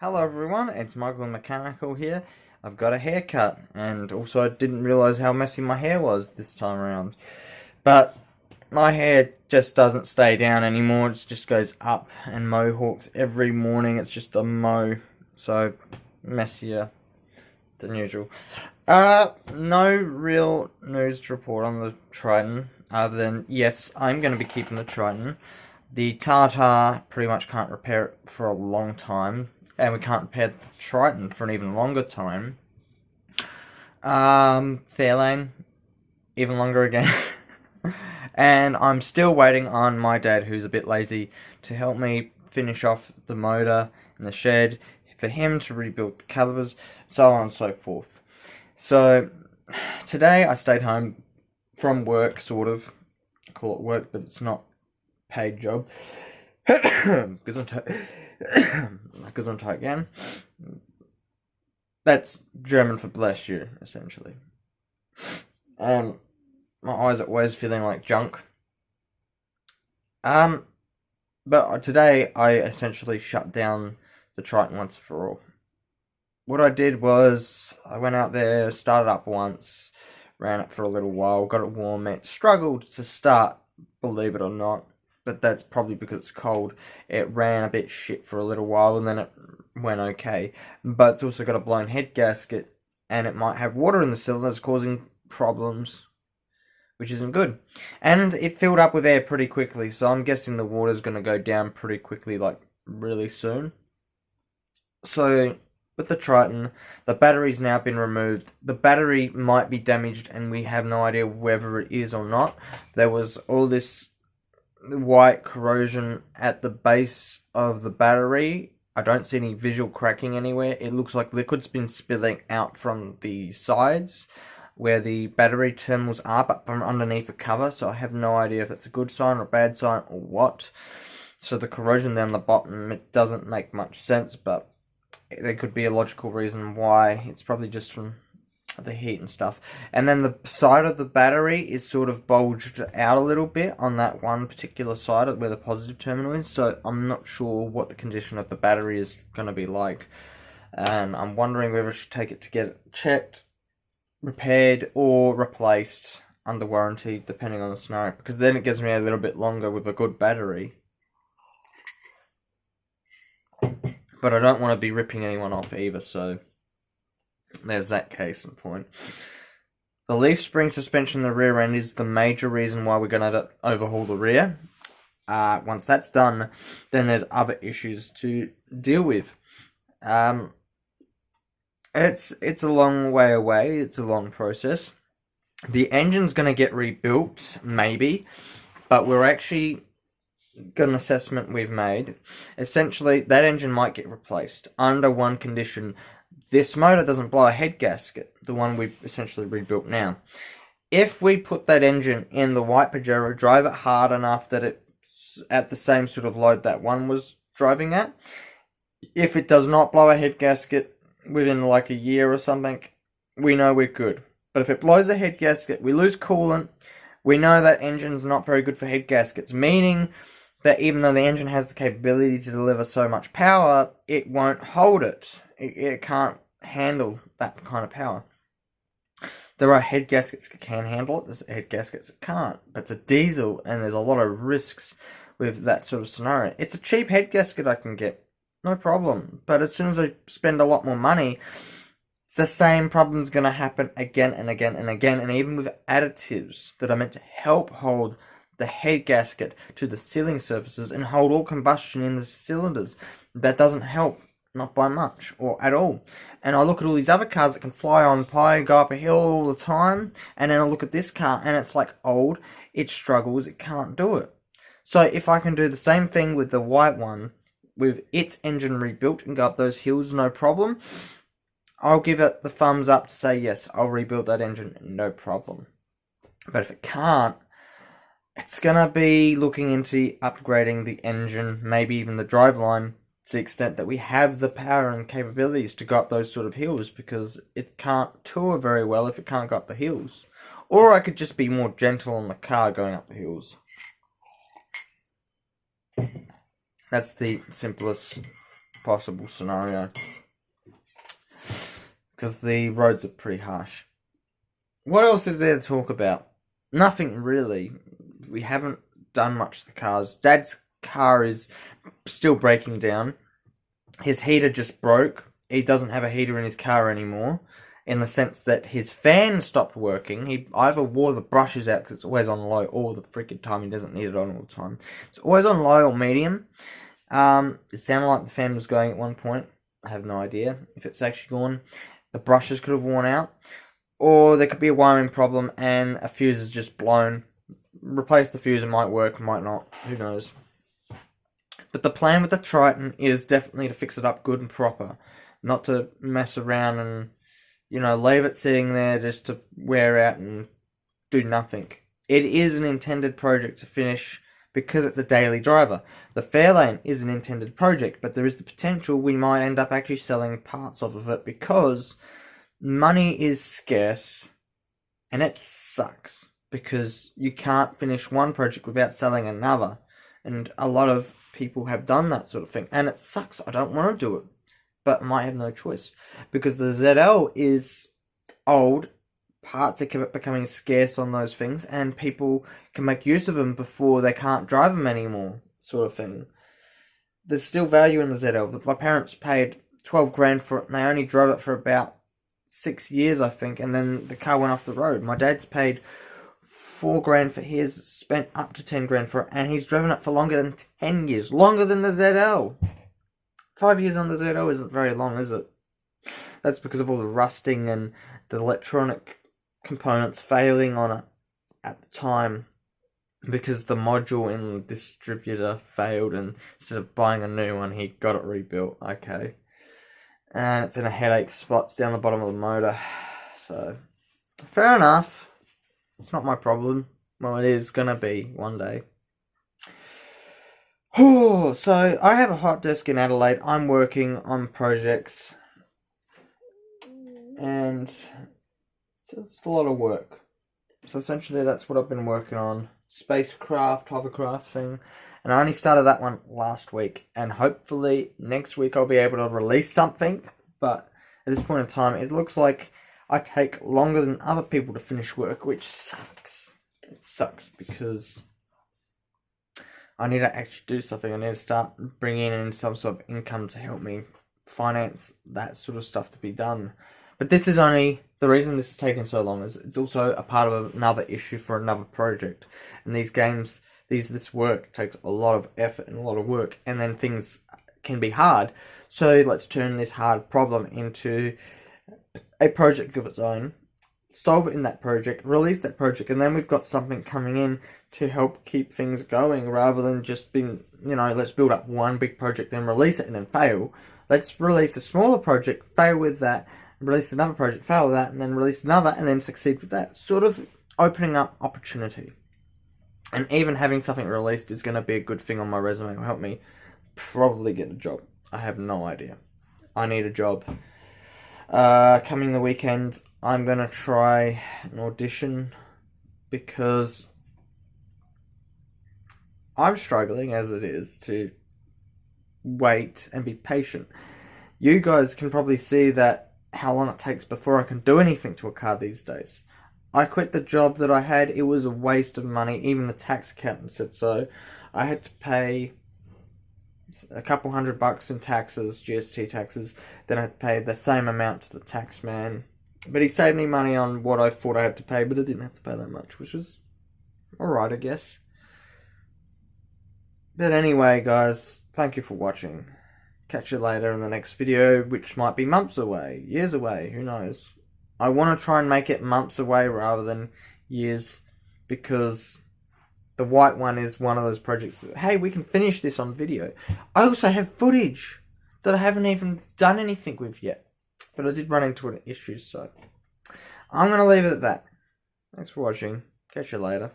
Hello everyone, it's Michael Mechanical here. I've got a haircut, and also I didn't realise how messy my hair was this time around. But my hair just doesn't stay down anymore, it just goes up and mohawks every morning. It's just a mow, so messier than usual. No real news to report on the Triton, other than, yes, I'm going to be keeping the Triton. The Tata pretty much can't repair it for a long time, and we can't repair the Triton for an even longer time. Fairlane, even longer again. And I'm still waiting on my dad, who's a bit lazy, to help me finish off the motor in the shed, for him to rebuild the calipers, so on and so forth. So, today I stayed home from work, sort of. I call it work, but it's not a paid job. Gesundheit again. That's German for bless you, essentially. My eyes are always feeling like junk. But today I essentially shut down the Triton once for all. What I did was I went out there, started up once, ran it for a little while, got it warm. It struggled to start, believe it or not, but that's probably because it's cold. It ran a bit shit for a little while, and then it went okay. But it's also got a blown head gasket, and it might have water in the cylinders causing problems, which isn't good. And it filled up with air pretty quickly, so I'm guessing the water's going to go down pretty quickly, like really soon. So, with the Triton, the battery's now been removed. The battery might be damaged, and we have no idea whether it is or not. There was all this white corrosion at the base of the battery. I don't see any visual cracking anywhere. It looks like liquid's been spilling out from the sides where the battery terminals are, but from underneath the cover, so I have no idea if it's a good sign or a bad sign or what. So the corrosion down the bottom, it doesn't make much sense, but there could be a logical reason why. It's probably just from the heat and stuff. And then the side of the battery is sort of bulged out a little bit on that one particular side where the positive terminal is, so I'm not sure what the condition of the battery is going to be like. And I'm wondering whether I should take it to get it checked, repaired, or replaced under warranty, depending on the scenario, because then it gives me a little bit longer with a good battery. But I don't want to be ripping anyone off either, so there's that case in point. The leaf spring suspension in the rear end is the major reason why we're going to overhaul the rear. Once that's done, then there's other issues to deal with. It's a long way away. It's a long process. The engine's going to get rebuilt, maybe, but we're actually got an assessment we've made. Essentially, that engine might get replaced under one condition. This motor doesn't blow a head gasket, the one we've essentially rebuilt now. If we put that engine in the white Pajero, drive it hard enough that it's at the same sort of load that one was driving at, if it does not blow a head gasket within like a year or something, we know we're good. But if it blows a head gasket, we lose coolant, we know that engine's not very good for head gaskets, meaning that even though the engine has the capability to deliver so much power, it won't hold it. It can't handle that kind of power. There are head gaskets that can handle it, there's head gaskets that can't. But it's a diesel, and there's a lot of risks with that sort of scenario. It's a cheap head gasket I can get, no problem. But as soon as I spend a lot more money, it's the same problem's going to happen again and again and again. And even with additives that are meant to help hold the head gasket to the sealing surfaces and hold all combustion in the cylinders, that doesn't help, not by much or at all. And I look at all these other cars that can fly on pie, go up a hill all the time, and then I look at this car and it's like old, it struggles, it can't do it. So if I can do the same thing with the white one, with its engine rebuilt and go up those hills, no problem, I'll give it the thumbs up to say yes, I'll rebuild that engine, no problem. But if it can't, it's going to be looking into upgrading the engine, maybe even the driveline, to the extent that we have the power and capabilities to go up those sort of hills, because it can't tour very well if it can't go up the hills. Or I could just be more gentle on the car going up the hills. That's the simplest worst possible scenario. Because the roads are pretty harsh. What else is there to talk about? Nothing really. We haven't done much to the cars. Dad's car is still breaking down. His heater just broke. He doesn't have a heater in his car anymore, in the sense that his fan stopped working. He either wore the brushes out because it's always on low all the freaking time. He doesn't need it on all the time. It's always on low or medium. It sounded like the fan was going at one point. I have no idea if it's actually gone. The brushes could have worn out. Or there could be a wiring problem and a fuse is just blown. Replace the fuse, it might work, might not. Who knows? But the plan with the Triton is definitely to fix it up good and proper. Not to mess around and, leave it sitting there just to wear out and do nothing. It is an intended project to finish because it's a daily driver. The Fairlane is an intended project, but there is the potential we might end up actually selling parts of it because money is scarce and it sucks because you can't finish one project without selling another. And a lot of people have done that sort of thing. And it sucks. I don't want to do it. But I might have no choice. Because the ZL is old. Parts are becoming scarce on those things. And people can make use of them before they can't drive them anymore. Sort of thing. There's still value in the ZL. But my parents paid 12 grand for it. And they only drove it for about 6 years, I think. And then the car went off the road. My dad's paid 4 grand for his, spent up to 10 grand for it, and he's driven it for longer than 10 years. Longer than the ZL. 5 years on the ZL isn't very long, is it? That's because of all the rusting and the electronic components failing on it at the time. Because the module in the distributor failed, and instead of buying a new one, he got it rebuilt. Okay. And it's in a headache spots down the bottom of the motor. So, fair enough. It's not my problem. Well, it is gonna be one day. So, I have a hot desk in Adelaide. I'm working on projects. And it's a lot of work. So, essentially, that's what I've been working on. Spacecraft, hovercraft thing. And I only started that one last week. And hopefully, next week I'll be able to release something. But at this point in time, it looks like I take longer than other people to finish work, which sucks. It sucks because I need to actually do something. I need to start bringing in some sort of income to help me finance that sort of stuff to be done. But this is only, the reason this is taking so long is it's also a part of another issue for another project. And these games, this work takes a lot of effort and a lot of work, and then things can be hard. So let's turn this hard problem into a project of its own, solve it in that project, release that project, and then we've got something coming in to help keep things going rather than just being, let's build up one big project, then release it and then fail. Let's release a smaller project, fail with that, release another project, fail with that, and then release another, and then succeed with that. Sort of opening up opportunity. And even having something released is going to be a good thing on my resume. It will help me probably get a job. I have no idea. I need a job. Coming the weekend, I'm going to try an audition because I'm struggling as it is to wait and be patient. You guys can probably see that how long it takes before I can do anything to a car these days. I quit the job that I had. It was a waste of money. Even the tax accountant said so. I had to pay a couple $100 in taxes, GST taxes. Then I had to pay the same amount to the tax man. But he saved me money on what I thought I had to pay, but I didn't have to pay that much, which was alright, I guess. But anyway, guys, thank you for watching. Catch you later in the next video, which might be months away, years away, who knows. I want to try and make it months away rather than years, because the white one is one of those projects that, hey, we can finish this on video. I also have footage that I haven't even done anything with yet, but I did run into an issue, so I'm going to leave it at that. Thanks for watching. Catch you later.